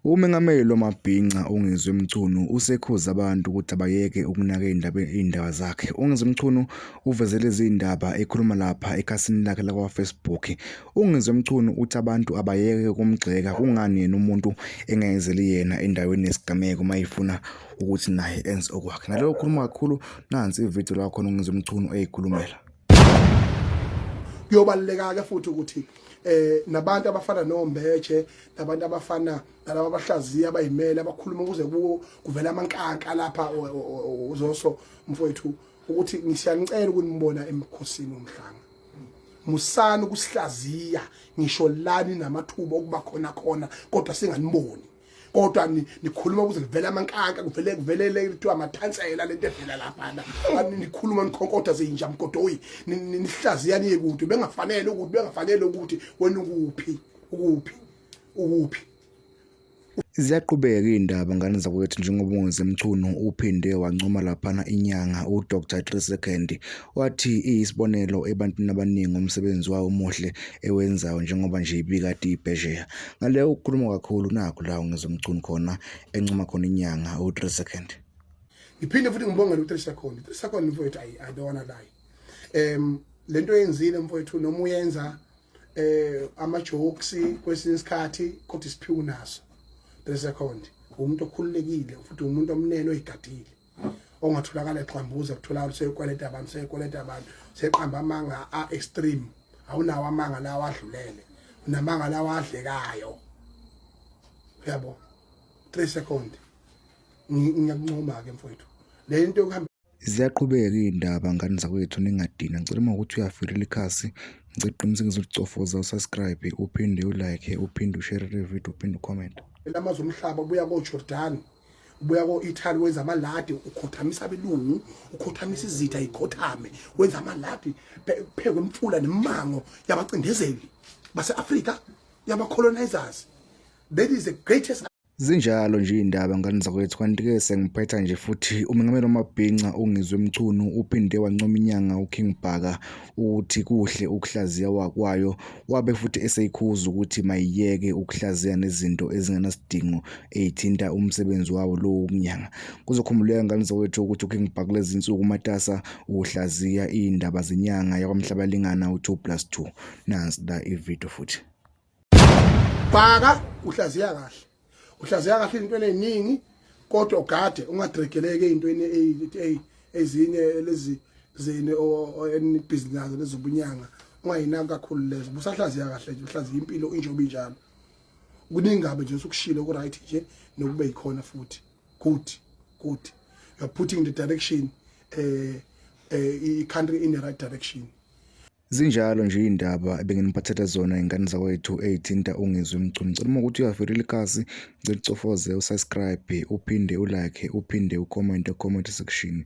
Umengameli Mabhinca uNgizwe Mchunu usekhuza abantu ukuthi abayeke ukunaka iy'ndaba zakhe. uNgizwe Mchunu uveze lezi ndaba ekhuluma lapha ekhasini lakhe lakwa-Facebook. uNgizwe Mchunu uthi abantu abayeke ukumgxeka kungani yena umuntu engayezeli yena endaweni yesigameko uma efuna ukuthi naye enze okwakhe. Naloyo ukhuluma kakhulu, nansi ividiyo la khona uNgizwe Mchunu eyikhulumela. Kuyobaluleka-ke futhi ukuthi nabantu abafana noMbeje, nabantu abafana nalabo abahlaziya abayimele abakhuluma kuze kuvela amankanka lapha uzoso mfowethu ukuthi ngisiyanicela ukunibona emkhosini womhlanga. Musani ukusihlaziya ngisho lani namathuba okuba khona kodwa singaniboni. Kodwa nikhuluma kuze kuvela amankanka kuvelele kuthiwa amathansela lento evela lapha nikhuluma nikhonkotha zinja mgodoyi nihlaziya niye kude bengafanele ukuthi wena ukuphi. Ziyaqhubeka iy'ndaba ngane zakwethu njengoba uNgizwe Mchunu uphinde wancoma laphana inyanga uDr 3second wathi iyisibonelo ebantwini abaningi umsebenzi wawo omuhle ewenzayo njengoba nje ibikade ibhesheya. Ngaleyo ukukhuluma kakhulu nakho la uNgizwe Mchunu khona encoma khona inyanga u3second. Ngiphinde futhi ngibongele u3second. 3second mfowethu I don't wanna lie. Lento yenzile mfowethu noma uyenza ama jokes kwesinye isikhathi kodwa isiphiwo naso. 3second umuntu okhululekile futhi umuntu omnene oyigadile ongatholakala exambuza kutholakala seyikweleta abantu seqamba amanga extreme awunawo amanga lawa adlulele unamanga lawa adlekayo yabo. 3second ngiyakuncoma ke mfowethu lento yokuhamba. Ziyaqhubeka iy'ndaba ngane zakwethu ningadina. Ngicela uma ukuthi uyafirila ikhasi ngicela uqinisekise ucofoza usubscribe uphinde ulike uphinde ushare le video uphinde ucomment. Lamazwe omhlaba buya koJordan buya ko-Italy wenza amaladi ukhothamisa abelungu ukhothamisa izitha ikhothame wenza amaladi phekwe imfula nemango yabacindezeli base-Afrika yaba-colonizers. That is the greatest. Zinjalo nje iy'ndaba ngane zakwethu, kanti-ke sengiphetha nje futhi umengameli Mabhinca uNgizwe Mchunu uphinde wancoma inyanga uKing Bhaka ukuthi kuhle ukuhlaziya kwayo, wabe futhi eseyikhuza ukuthi mayiyeke ukuhlaziya nezinto ezingenasidingo ey'thinta umsebenzi wawo lowo nyanga. Kuzokhumuleka ngane zakwethu ukuthi uKing Bhaka lezi nsuku matasa uhlaziya iy'ndaba zenyanga yakwamhlabalingana u2+2. Nansi la ividiyo futhi. Bhaka uhlaziya kahle. Uhlaziya kahle into eziningi kodwa ugade ungadregeleke ezintweni ezinye lezi zene business lezobunyanga ungayinaka kakhulu lezo. Busahlaziya kahle nje uhlaziya impilo injobe injalo. Kuningabe nje ukushilo ku right nje nokube yikhona futhi. Good. You are putting the direction country in the right direction. Zinjalo nje iy'ndaba ebenginiphathele zona iy'ngane zakwethu ey'thinta uNgizwe Mchunu. Ngicela uma ukuthi uyafirila ikhasi ngicela ucofoze usubscribe uphinde ulike uphinde ucomment comment section.